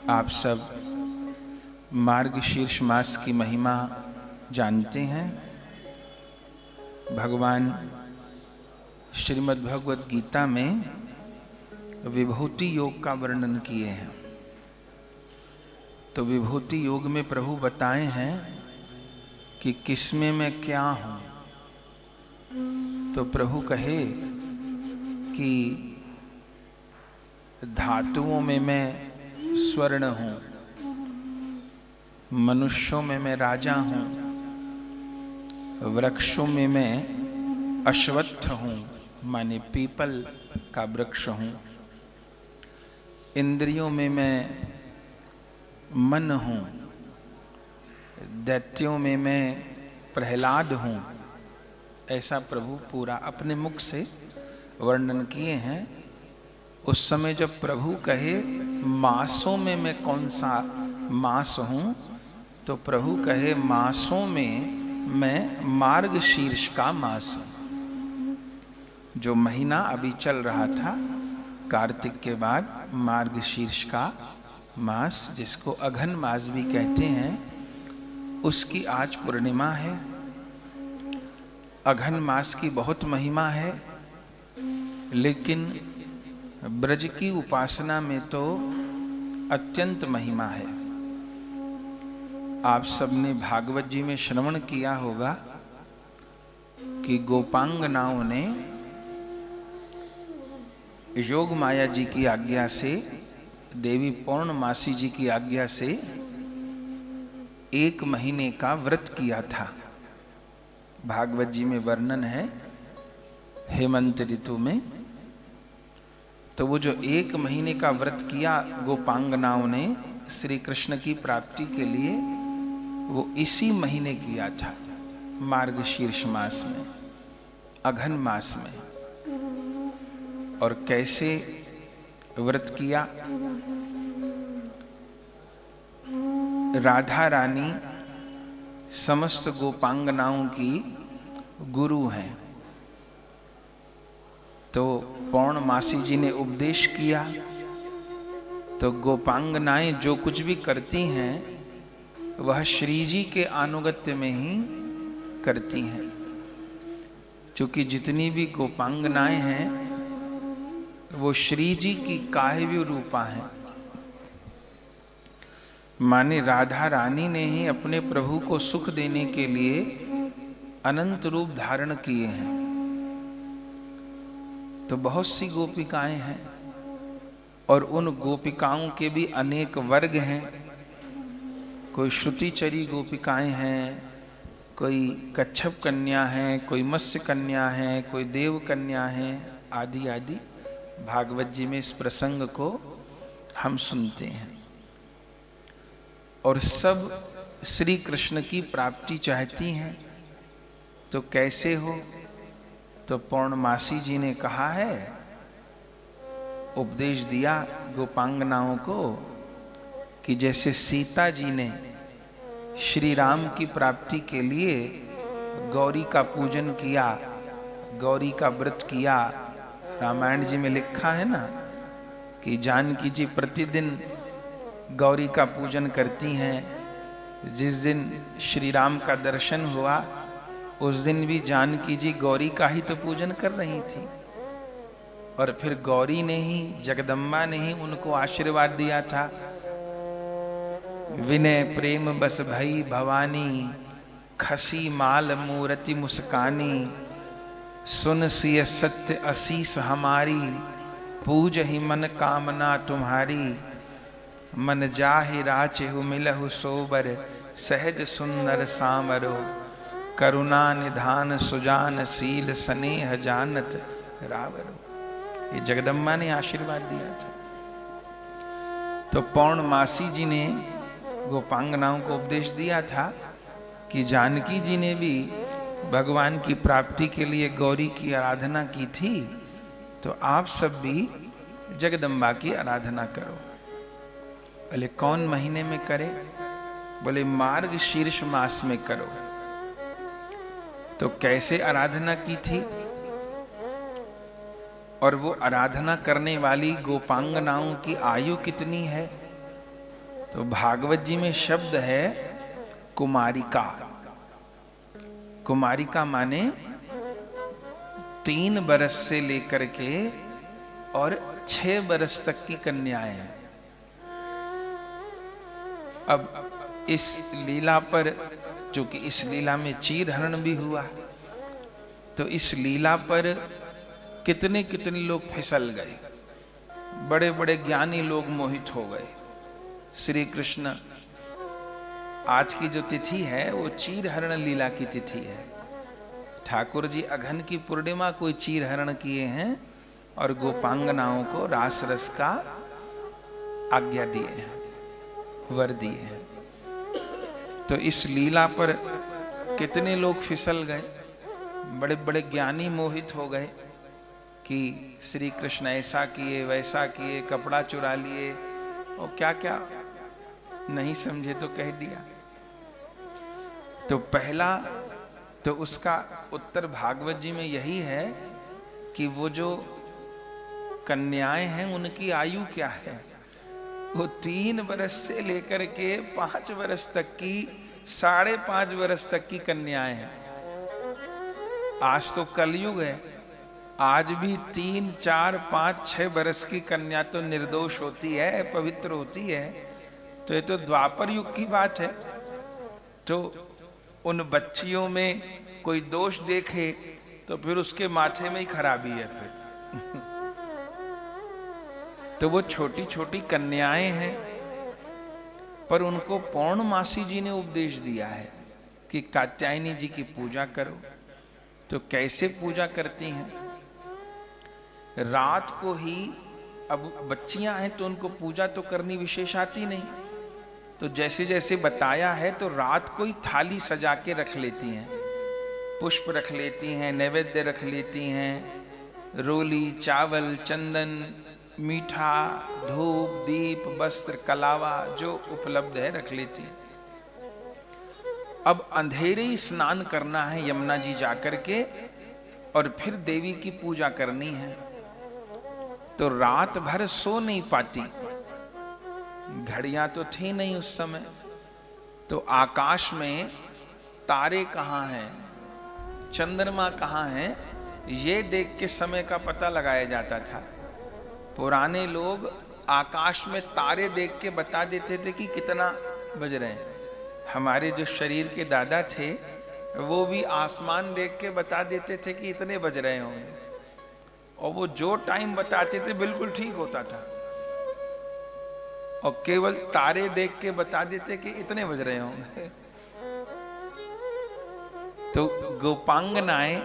आप सब मार्गशीर्ष मास की महिमा जानते हैं। भगवान श्रीमद् भगवत गीता में विभूति योग का वर्णन किए हैं। तो विभूति योग में प्रभु बताए हैं कि किसमें मैं क्या हूं। तो प्रभु कहे कि धातुओं में मैं स्वर्ण हूं, मनुष्यों में मैं राजा हूं, वृक्षों में मैं अश्वत्थ हूं, माने पीपल का वृक्ष हूं, इंद्रियों में मैं मन हूं, दैत्यों में मैं प्रहलाद हूं। ऐसा प्रभु पूरा अपने मुख से वर्णन किए हैं। उस समय जब प्रभु कहे मासों में मैं कौन सा मास हूं, तो प्रभु कहे मासों में मैं मार्गशीर्ष का मास हूं। जो महीना अभी चल रहा था कार्तिक के बाद, मार्गशीर्ष का मास जिसको अघन मास भी कहते हैं, उसकी आज पूर्णिमा है। अघन मास की बहुत महिमा है, लेकिन ब्रज की उपासना में तो अत्यंत महिमा है। आप सबने भागवत जी में श्रवण किया होगा कि गोपांगनाओं ने योग माया जी की आज्ञा से, देवी पौर्णमासी जी की आज्ञा से 1 महीने का व्रत किया था। भागवत जी में वर्णन है हेमंत ऋतु में। तो वो जो 1 महीने का व्रत किया गोपांगनाओं ने श्री कृष्ण की प्राप्ति के लिए, वो इसी महीने किया था, मार्गशीर्ष मास में, अघन मास में। और कैसे व्रत किया? राधा रानी समस्त गोपांगनाओं की गुरु हैं। तो पौर्णमासी जी ने उपदेश किया। तो गोपांगनाएं जो कुछ भी करती हैं वह श्री जी के अनुगत्य में ही करती हैं। क्योंकि जितनी भी गोपांगनाएं हैं वो श्री जी की काव्य रूपा हैं। माने राधा रानी ने ही अपने प्रभु को सुख देने के लिए अनंत रूप धारण किए हैं। तो बहुत सी गोपिकाएं हैं और उन गोपिकाओं के भी अनेक वर्ग हैं। कोई श्रुतिचरी गोपिकाएं हैं, कोई कच्छप कन्या हैं, कोई मत्स्य कन्या हैं, कोई देव कन्या हैं, आदि आदि। भागवत जी में इस प्रसंग को हम सुनते हैं। और सब श्री कृष्ण की प्राप्ति चाहती हैं। तो कैसे हो? तो पौर्णमासी जी ने कहा है, उपदेश दिया गोपांगनाओं को कि जैसे सीता जी ने श्री राम की प्राप्ति के लिए गौरी का पूजन किया, गौरी का व्रत किया। रामायण जी में लिखा है ना कि जानकी जी प्रतिदिन गौरी का पूजन करती हैं। जिस दिन श्री राम का दर्शन हुआ उस दिन भी जानकी जी गौरी का ही तो पूजन कर रही थी। और फिर गौरी ने ही, जगदम्बा ने ही उनको आशीर्वाद दिया था, विनय प्रेम बस भई भवानी, खसी माल मूर्ति मुस्कानी, सुन सिय सत्य असीस हमारी, पूज ही मन कामना तुम्हारी, मन जाहि राचहु मिलहु सोबर, सहज सुंदर सामरो, करुणा निधान सुजान शील स्नेह जानत रावरो। ये जगदम्बा ने आशीर्वाद दिया था। तो पौर्णमासी जी ने गोपांगनाओं को उपदेश दिया था कि जानकी जी ने भी भगवान की प्राप्ति के लिए गौरी की आराधना की थी, तो आप सब भी जगदम्बा की आराधना करो। बोले कौन महीने में करे? बोले मार्गशीर्ष मास में करो। तो कैसे आराधना की थी? और वो आराधना करने वाली गोपांगनाओं की आयु कितनी है? तो भागवत जी में शब्द है कुमारिका। कुमारिका माने 3 बरस से लेकर के और 6 बरस तक की कन्याएं हैं। अब इस लीला पर, चूंकि इस लीला में चीरहरण भी हुआ, तो इस लीला पर कितने कितने लोग फिसल गए, बड़े बड़े ज्ञानी लोग मोहित हो गए। श्री कृष्ण, आज की जो तिथि है वो चीरहरण लीला की तिथि है। ठाकुर जी अघन की पूर्णिमा को चीरहरण किए हैं और गोपांगनाओं को रास रस का आज्ञा दिए हैं, वर दिए हैं। तो इस लीला पर कितने लोग फिसल गए, बड़े बड़े ज्ञानी मोहित हो गए कि श्री कृष्ण ऐसा किए वैसा किए, कपड़ा चुरा लिए और क्या क्या नहीं समझे तो कह दिया। तो पहला तो उसका उत्तर भागवत जी में यही है कि वो जो कन्याएं हैं उनकी आयु क्या है। वो 3 बरस से लेकर के 5 बरस तक की, 5.5 बरस तक की कन्याएं हैं। आज तो कलयुग है, आज भी 3, 4, 5, 6 बरस की कन्या तो निर्दोष होती है, पवित्र होती है। तो ये तो द्वापर युग की बात है। तो उन बच्चियों में कोई दोष देखे तो फिर उसके माथे में ही खराबी है फिर। तो वो छोटी छोटी कन्याएं हैं, पर उनको पौर्णमासी जी ने उपदेश दिया है कि कात्यायनी जी की पूजा करो। तो कैसे पूजा करती हैं? रात को ही, अब बच्चियां हैं तो उनको पूजा तो करनी विशेष आती नहीं, तो जैसे जैसे बताया है तो रात को ही थाली सजा के रख लेती हैं, पुष्प रख लेती हैं, नैवेद्य रख लेती हैं, रोली, चावल, चंदन, मीठा, धूप, दीप, वस्त्र, कलावा जो उपलब्ध है रख लेती हैं। अब अंधेरे ही स्नान करना है यमुना जी जाकर के, और फिर देवी की पूजा करनी है। तो रात भर सो नहीं पाती, घड़ियां तो थी नहीं उस समय, तो आकाश में तारे कहाँ हैं, चंद्रमा कहाँ हैं, ये देख के समय का पता लगाया जाता था। पुराने लोग आकाश में तारे देख के बता देते थे कि कितना बज रहे हैं। हमारे जो शरीर के दादा थे वो भी आसमान देख के बता देते थे कि इतने बज रहे होंगे, और वो जो टाइम बताते थे बिल्कुल ठीक होता था। और केवल तारे देख के बता देते कि इतने बज रहे होंगे। तो गोपांगनाएं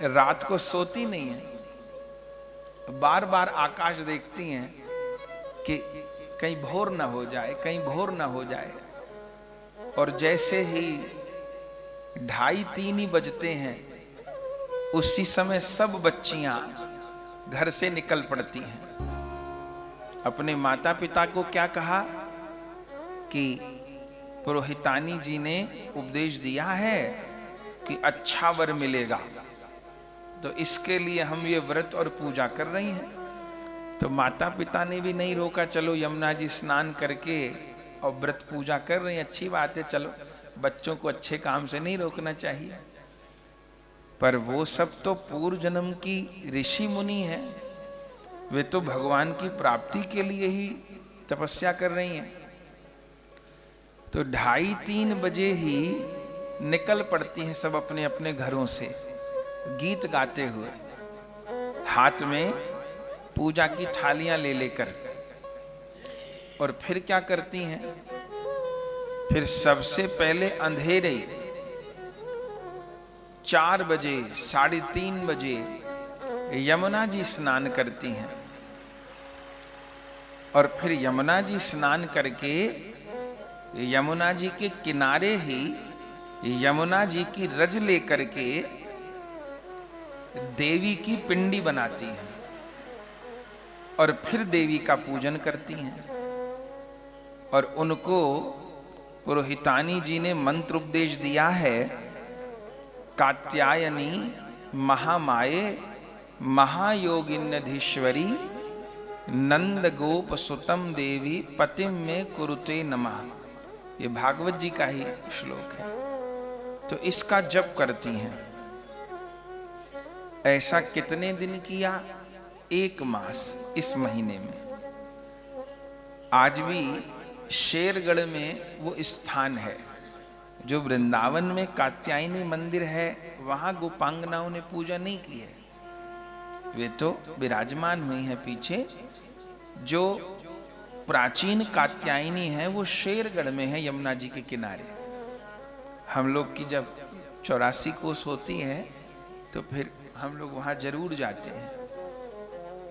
रात को सोती नहीं है, बार बार आकाश देखती हैं कि कहीं भोर ना हो जाए, कहीं भोर ना हो जाए। और जैसे ही 2:30-3 ही बजते हैं, उसी समय सब बच्चियां घर से निकल पड़ती हैं। अपने माता पिता को क्या कहा कि पुरोहितानी जी ने उपदेश दिया है कि अच्छा वर मिलेगा, तो इसके लिए हम ये व्रत और पूजा कर रही हैं। तो माता पिता ने भी नहीं रोका, चलो यमुना जी स्नान करके और व्रत पूजा कर रही हैं, अच्छी बात है, चलो बच्चों को अच्छे काम से नहीं रोकना चाहिए। पर वो सब तो पूर्व जन्म की ऋषि मुनि हैं, वे तो भगवान की प्राप्ति के लिए ही तपस्या कर रही हैं। तो 2:30-3 बजे ही निकल पड़ती हैं सब अपने अपने घरों से, गीत गाते हुए, हाथ में पूजा की थालियां ले लेकर। और फिर क्या करती हैं? फिर सबसे पहले अंधेरे 4 बजे, 3:30 बजे यमुना जी स्नान करती हैं। और फिर यमुना जी स्नान करके यमुना जी के किनारे ही यमुना जी की रज लेकर के देवी की पिंडी बनाती हैं और फिर देवी का पूजन करती हैं। और उनको पुरोहितानी जी ने मंत्र उपदेश दिया है, कात्यायनी महामाये महायोगिन्यधीश्वरी नंद गोप सुतम देवी पतिम में कुरुते नमः। ये भागवत जी का ही श्लोक है। तो इसका जप करती हैं। ऐसा कितने दिन किया? 1 मास, इस महीने में। आज भी शेरगढ़ में वो स्थान है जो वृंदावन में कात्यायनी मंदिर है, वहां गोपांगनाओं ने पूजा नहीं की है। वे तो विराजमान हुई हैं पीछे। जो प्राचीन कात्यायनी है वो शेरगढ़ में है, यमुना जी के किनारे। हम लोग की जब 84 कोस होती है तो फिर हम लोग वहां जरूर जाते हैं।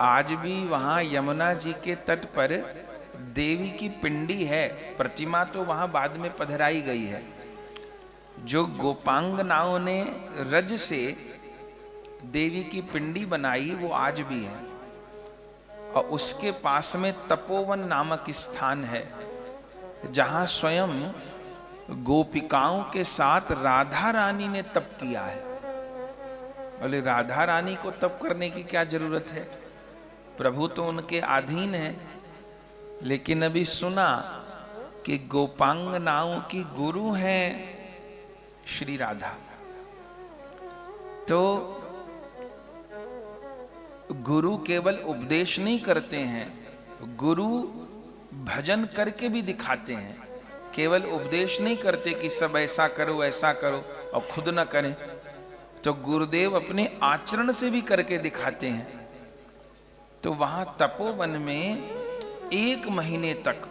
आज भी वहां यमुना जी के तट पर देवी की पिंडी है। प्रतिमा तो वहां बाद में पधराई गई है। जो गोपांगनाओं ने रज से देवी की पिंडी बनाई वो आज भी है। और उसके पास में तपोवन नामक स्थान है जहां स्वयं गोपिकाओं के साथ राधा रानी ने तप किया है। बोले राधा रानी को तप करने की क्या जरूरत है? प्रभु तो उनके अधीन है। लेकिन अभी सुना कि गोपांगनाओं की गुरु हैं श्री राधा। तो गुरु केवल उपदेश नहीं करते हैं, गुरु भजन करके भी दिखाते हैं। केवल उपदेश नहीं करते कि सब ऐसा करो ऐसा करो और खुद ना करें। तो गुरुदेव अपने आचरण से भी करके दिखाते हैं। तो वहां तपोवन में 1 महीने तक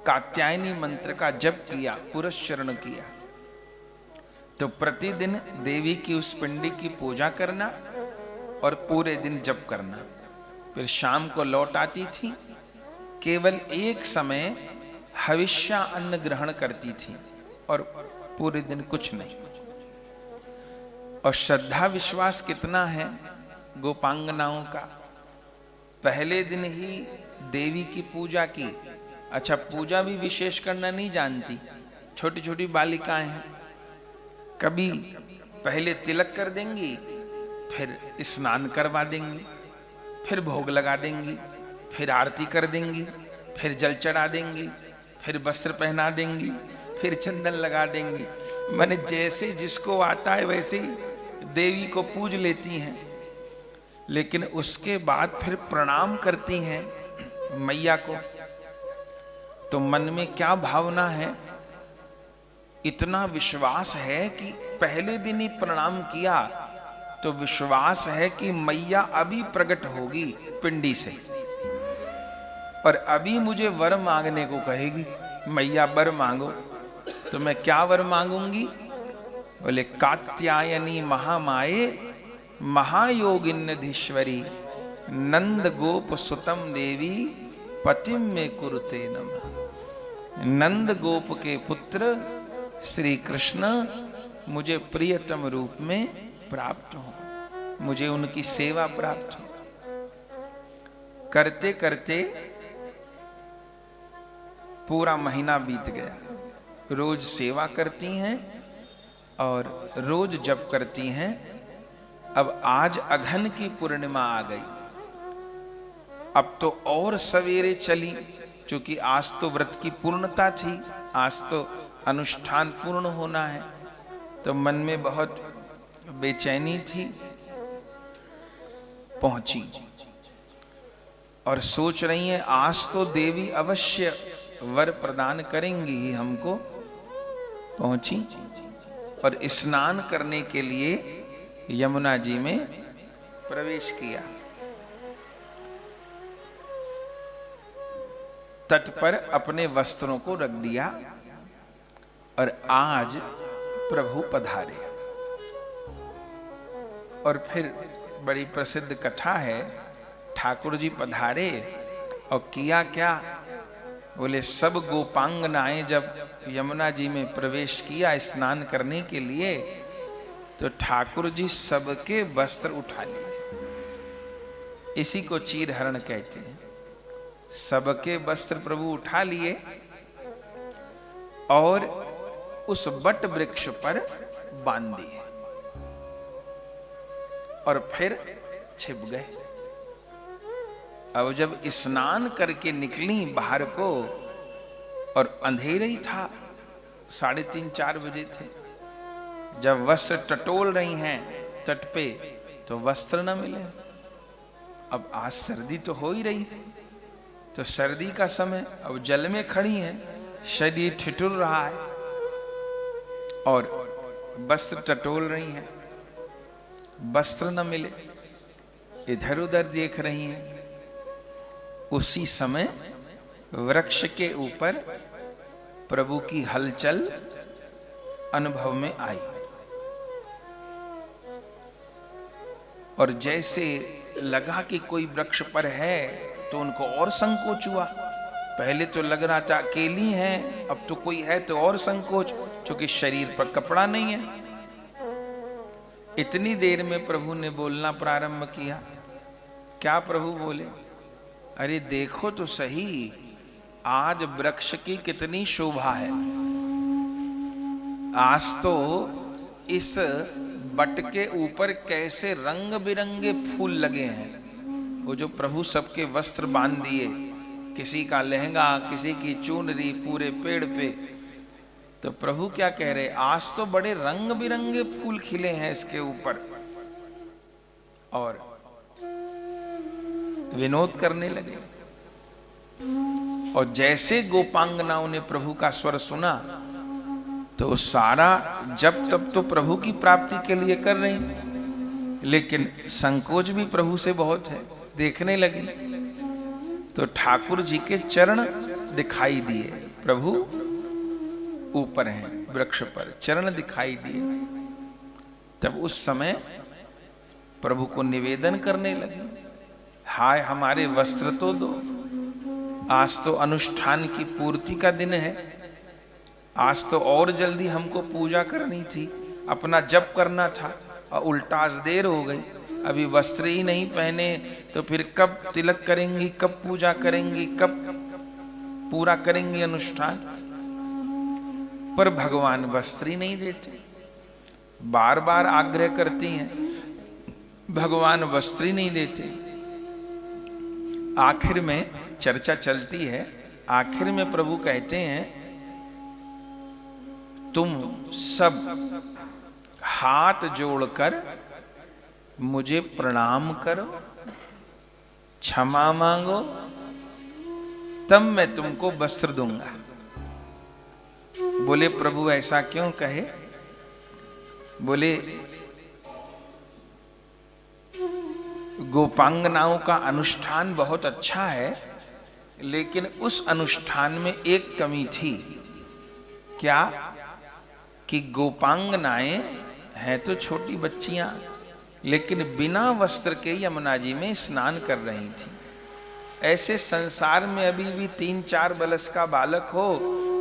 कात्यायनी मंत्र का जप किया, पुरस्चरण किया। तो प्रतिदिन देवी की उस पिंडी की पूजा करना और पूरे दिन जप करना। फिर शाम को लौट आती थी। केवल एक समय हविष्या अन्न ग्रहण करती थी और पूरे दिन कुछ नहीं। और श्रद्धा विश्वास कितना है गोपांगनाओं का। पहले दिन ही देवी की पूजा की। अच्छा, पूजा भी विशेष करना नहीं जानती। छोटी छोटी बालिकाएं हैं। कभी पहले तिलक कर देंगी, फिर स्नान करवा देंगी, फिर भोग लगा देंगी, फिर आरती कर देंगी, फिर जल चढ़ा देंगी, फिर वस्त्र पहना देंगी, फिर चंदन लगा देंगी। माने जैसे जिसको आता है वैसे ही देवी को पूज लेती हैं। लेकिन उसके बाद फिर प्रणाम करती हैं मैया को। तो मन में क्या भावना है? इतना विश्वास है कि पहले दिन ही प्रणाम किया तो विश्वास है कि मैया अभी प्रकट होगी पिंडी से और अभी मुझे वर मांगने को कहेगी। मैया वर मांगो। तो मैं क्या वर मांगूंगी? बोले कात्यायनी महामाये महायोगिन्नधीश्वरी नंद गोप सुतम देवी पतिम में कुरुते नमः। नंद गोप के पुत्र श्री कृष्ण मुझे प्रियतम रूप में प्राप्त हो, मुझे उनकी सेवा प्राप्त हो। करते करते पूरा महीना बीत गया। रोज सेवा करती हैं और रोज जप करती हैं। अब आज अघन की पूर्णिमा आ गई। अब तो और सवेरे चली, क्योंकि आज तो व्रत की पूर्णता थी, आज तो अनुष्ठान पूर्ण होना है। तो मन में बहुत बेचैनी थी। पहुंची और सोच रही हैं आज तो देवी अवश्य वर प्रदान करेंगी ही हमको। पहुंची और स्नान करने के लिए यमुना जी में प्रवेश किया। तट पर अपने वस्त्रों को रख दिया और आज प्रभु पधारे। और फिर बड़ी प्रसिद्ध कथा है, ठाकुर जी पधारे और किया क्या? बोले सब गोपांगनाएं जब यमुना जी में प्रवेश किया स्नान करने के लिए तो ठाकुर जी सबके वस्त्र उठा लिए। इसी को चीर हरण कहते हैं। सबके वस्त्र प्रभु उठा लिए और उस वट वृक्ष पर बांध दिए और फिर छिप गए। अब जब स्नान करके निकली बाहर को, और अंधेरा ही था, 3:30-4 बजे थे, जब वस्त्र टटोल रही हैं तट पे तो वस्त्र न मिले। अब आज सर्दी तो हो ही रही है, तो सर्दी का समय, अब जल में खड़ी हैं, शरीर ठिठुर रहा है और वस्त्र टटोल रही हैं, वस्त्र न मिले, इधर उधर देख रही हैं। उसी समय वृक्ष के ऊपर प्रभु की हलचल अनुभव में आई, और जैसे लगा कि कोई वृक्ष पर है तो उनको और संकोच हुआ। पहले तो लग रहा था अकेली हैं, अब तो कोई है तो और संकोच, क्योंकि शरीर पर कपड़ा नहीं है। इतनी देर में प्रभु ने बोलना प्रारंभ किया। क्या प्रभु बोले? अरे देखो तो सही, आज वृक्ष की कितनी शोभा है। आज तो इस बट के ऊपर कैसे रंग बिरंगे फूल लगे हैं। वो जो प्रभु सबके वस्त्र बांध दिए, किसी का लहंगा, किसी की चुनरी, पूरे पेड़ पे। तो प्रभु क्या कह रहे? आज तो बड़े रंग बिरंगे फूल खिले हैं इसके ऊपर, और विनोद करने लगे। और जैसे गोपांगनाओं ने प्रभु का स्वर सुना तो सारा जब तब तो प्रभु की प्राप्ति के लिए कर रही, लेकिन संकोच भी प्रभु से बहुत है। देखने लगी तो ठाकुर जी के चरण दिखाई दिए। प्रभु ऊपर हैं वृक्ष पर, चरण दिखाई दिए। तब उस समय प्रभु को निवेदन करने लगे, हाय हमारे वस्त्र तो दो। आज तो अनुष्ठान की पूर्ति का दिन है, आज तो और जल्दी हमको पूजा करनी थी, अपना जप करना था, और उल्टा आज देर हो गई। अभी वस्त्र ही नहीं पहने तो फिर कब तिलक करेंगी, कब पूजा करेंगी, कब पूरा करेंगी अनुष्ठान। पर भगवान वस्त्र ही नहीं देते, बार बार आग्रह करती हैं, भगवान वस्त्र ही नहीं देते। आखिर में चर्चा चलती है, आखिर में प्रभु कहते हैं, तुम सब हाथ जोड़कर मुझे प्रणाम करो, क्षमा मांगो, तब मैं तुमको वस्त्र दूंगा। बोले प्रभु ऐसा क्यों कहे? बोले गोपांगनाओं का अनुष्ठान बहुत अच्छा है, लेकिन उस अनुष्ठान में एक कमी थी। क्या? कि गोपांगनाएं हैं तो छोटी बच्चियां, लेकिन बिना वस्त्र के यमुना जी में स्नान कर रही थी। ऐसे संसार में अभी भी 3-4 बरस का बालक हो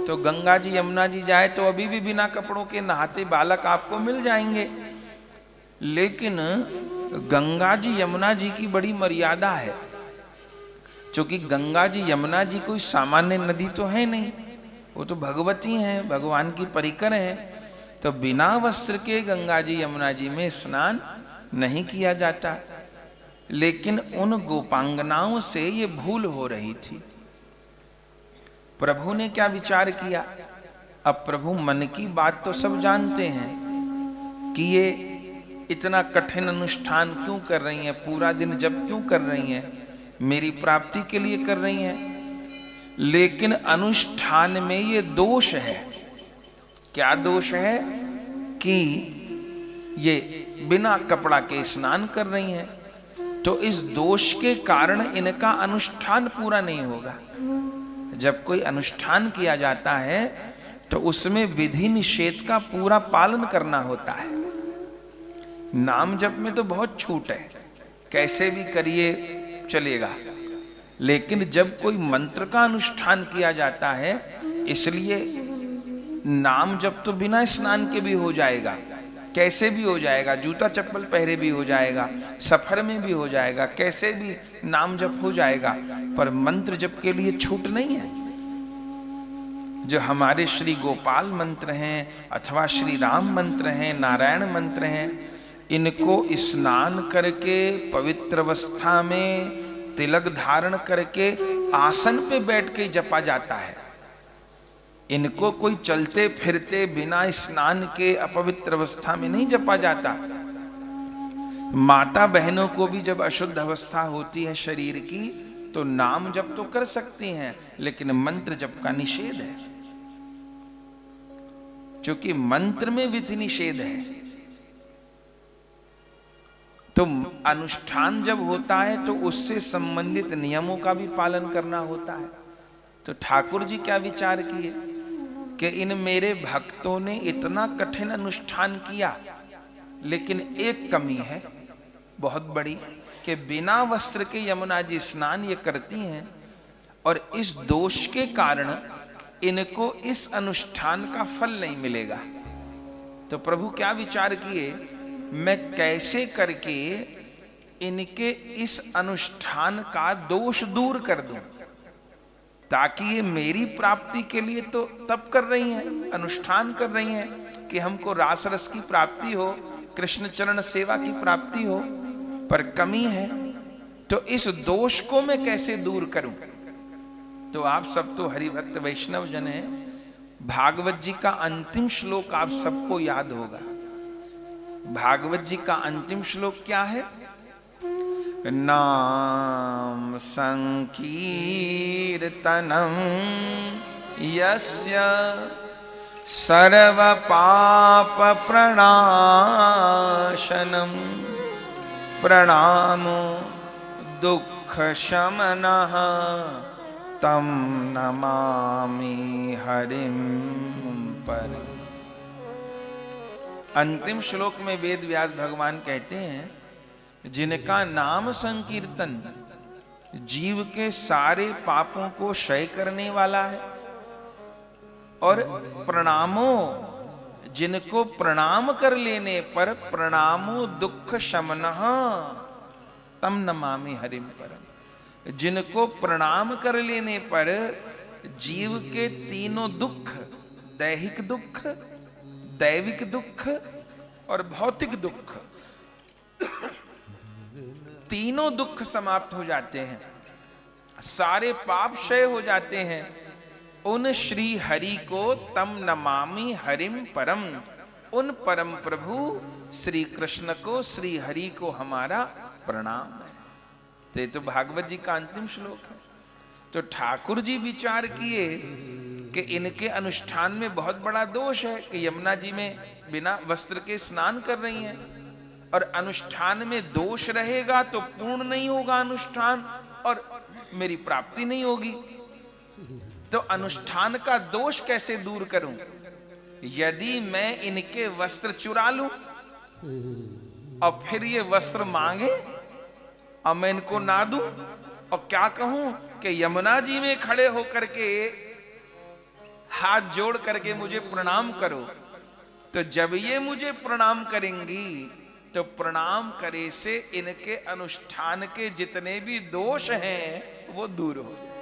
तो गंगा जी यमुना जी जाए तो अभी भी बिना कपड़ों के नहाते बालक आपको मिल जाएंगे। लेकिन गंगा जी यमुना जी की बड़ी मर्यादा है, क्योंकि गंगा जी यमुना जी कोई सामान्य नदी तो है नहीं, वो तो भगवती हैं, भगवान की परिकर हैं। तो बिना वस्त्र के गंगा जी यमुना जी में स्नान नहीं किया जाता। लेकिन उन गोपांगनाओं से ये भूल हो रही थी। प्रभु ने क्या विचार किया? अब प्रभु मन की बात तो सब जानते हैं कि ये इतना कठिन अनुष्ठान क्यों कर रही हैं, पूरा दिन जब क्यों कर रही हैं, मेरी प्राप्ति के लिए कर रही हैं। लेकिन अनुष्ठान में ये दोष है। क्या दोष है? कि ये बिना कपड़ा के स्नान कर रही हैं, तो इस दोष के कारण इनका अनुष्ठान पूरा नहीं होगा। जब कोई अनुष्ठान किया जाता है तो उसमें विधि निषेध का पूरा पालन करना होता है। नाम जप में तो बहुत छूट है, कैसे भी करिए चलेगा। लेकिन जब कोई मंत्र का अनुष्ठान किया जाता है, इसलिए नाम जप तो बिना स्नान के भी हो जाएगा, कैसे भी हो जाएगा, जूता चप्पल पहरे भी हो जाएगा, सफर में भी हो जाएगा, कैसे भी नाम जप हो जाएगा। पर मंत्र जप के लिए छूट नहीं है। जो हमारे श्री गोपाल मंत्र हैं अथवा श्री राम मंत्र हैं, नारायण मंत्र हैं, इनको स्नान करके पवित्र अवस्था में तिलक धारण करके आसन पे बैठ के जपा जाता है। इनको कोई चलते फिरते बिना स्नान के अपवित्र अवस्था में नहीं जपा जाता। माता बहनों को भी जब अशुद्ध अवस्था होती है शरीर की तो नाम जप तो कर सकती हैं, लेकिन मंत्र जप का निषेध है, क्योंकि मंत्र में विधि निषेध है। तो अनुष्ठान जब होता है तो उससे संबंधित नियमों का भी पालन करना होता है। तो ठाकुर जी क्या विचार किए कि इन मेरे भक्तों ने इतना कठिन अनुष्ठान किया, लेकिन एक कमी है बहुत बड़ी कि बिना वस्त्र के यमुना जी स्नान ये करती हैं, और इस दोष के कारण इनको इस अनुष्ठान का फल नहीं मिलेगा। तो प्रभु क्या विचार किए, मैं कैसे करके इनके इस अनुष्ठान का दोष दूर कर दूं, ताकि ये मेरी प्राप्ति के लिए तो तप कर रही हैं, अनुष्ठान कर रही हैं कि हमको रास रस की प्राप्ति हो, कृष्ण चरण सेवा की प्राप्ति हो, पर कमी है। तो इस दोष को मैं कैसे दूर करूं। तो आप सब तो हरिभक्त वैष्णव जन हैं, भागवत जी का अंतिम श्लोक आप सबको याद होगा। भागवत जी का अंतिम श्लोक क्या है? नाम संकीर्तनम यस्य सर्व पाप प्रणाशनम प्रणामो दुख शमनः तम नमामि हरिम परम। अंतिम श्लोक में वेद व्यास भगवान कहते हैं, जिनका नाम संकीर्तन जीव के सारे पापों को क्षय करने वाला है, और प्रणामो जिनको प्रणाम कर लेने पर प्रणामो दुख शमनः तम नमामि हरिम परम, जिनको प्रणाम कर लेने पर जीव के तीनों दुख, दैहिक दुख, दैविक दुख और भौतिक दुख, तीनों दुख समाप्त हो जाते हैं, सारे पाप क्षय हो जाते हैं। उन श्री हरि को तम नमामि हरिम परम, उन परम प्रभु श्री कृष्ण को, श्री हरि को हमारा प्रणाम है। तो ये तो भागवत जी का अंतिम श्लोक है। तो ठाकुर जी विचार किए कि इनके अनुष्ठान में बहुत बड़ा दोष है कि यमुना जी में बिना वस्त्र के स्नान कर रही हैं, और अनुष्ठान में दोष रहेगा तो पूर्ण नहीं होगा अनुष्ठान और मेरी प्राप्ति नहीं होगी। तो अनुष्ठान का दोष कैसे दूर करूं? यदि मैं इनके वस्त्र चुरा लूं और फिर ये वस्त्र मांगे और मैं इनको ना दूं और क्या कहूं कि यमुना जी में खड़े होकर के हाथ जोड़ करके मुझे प्रणाम करो, तो जब ये मुझे प्रणाम करेंगी तो प्रणाम करे से इनके अनुष्ठान के जितने भी दोष हैं वो दूर हो जाए।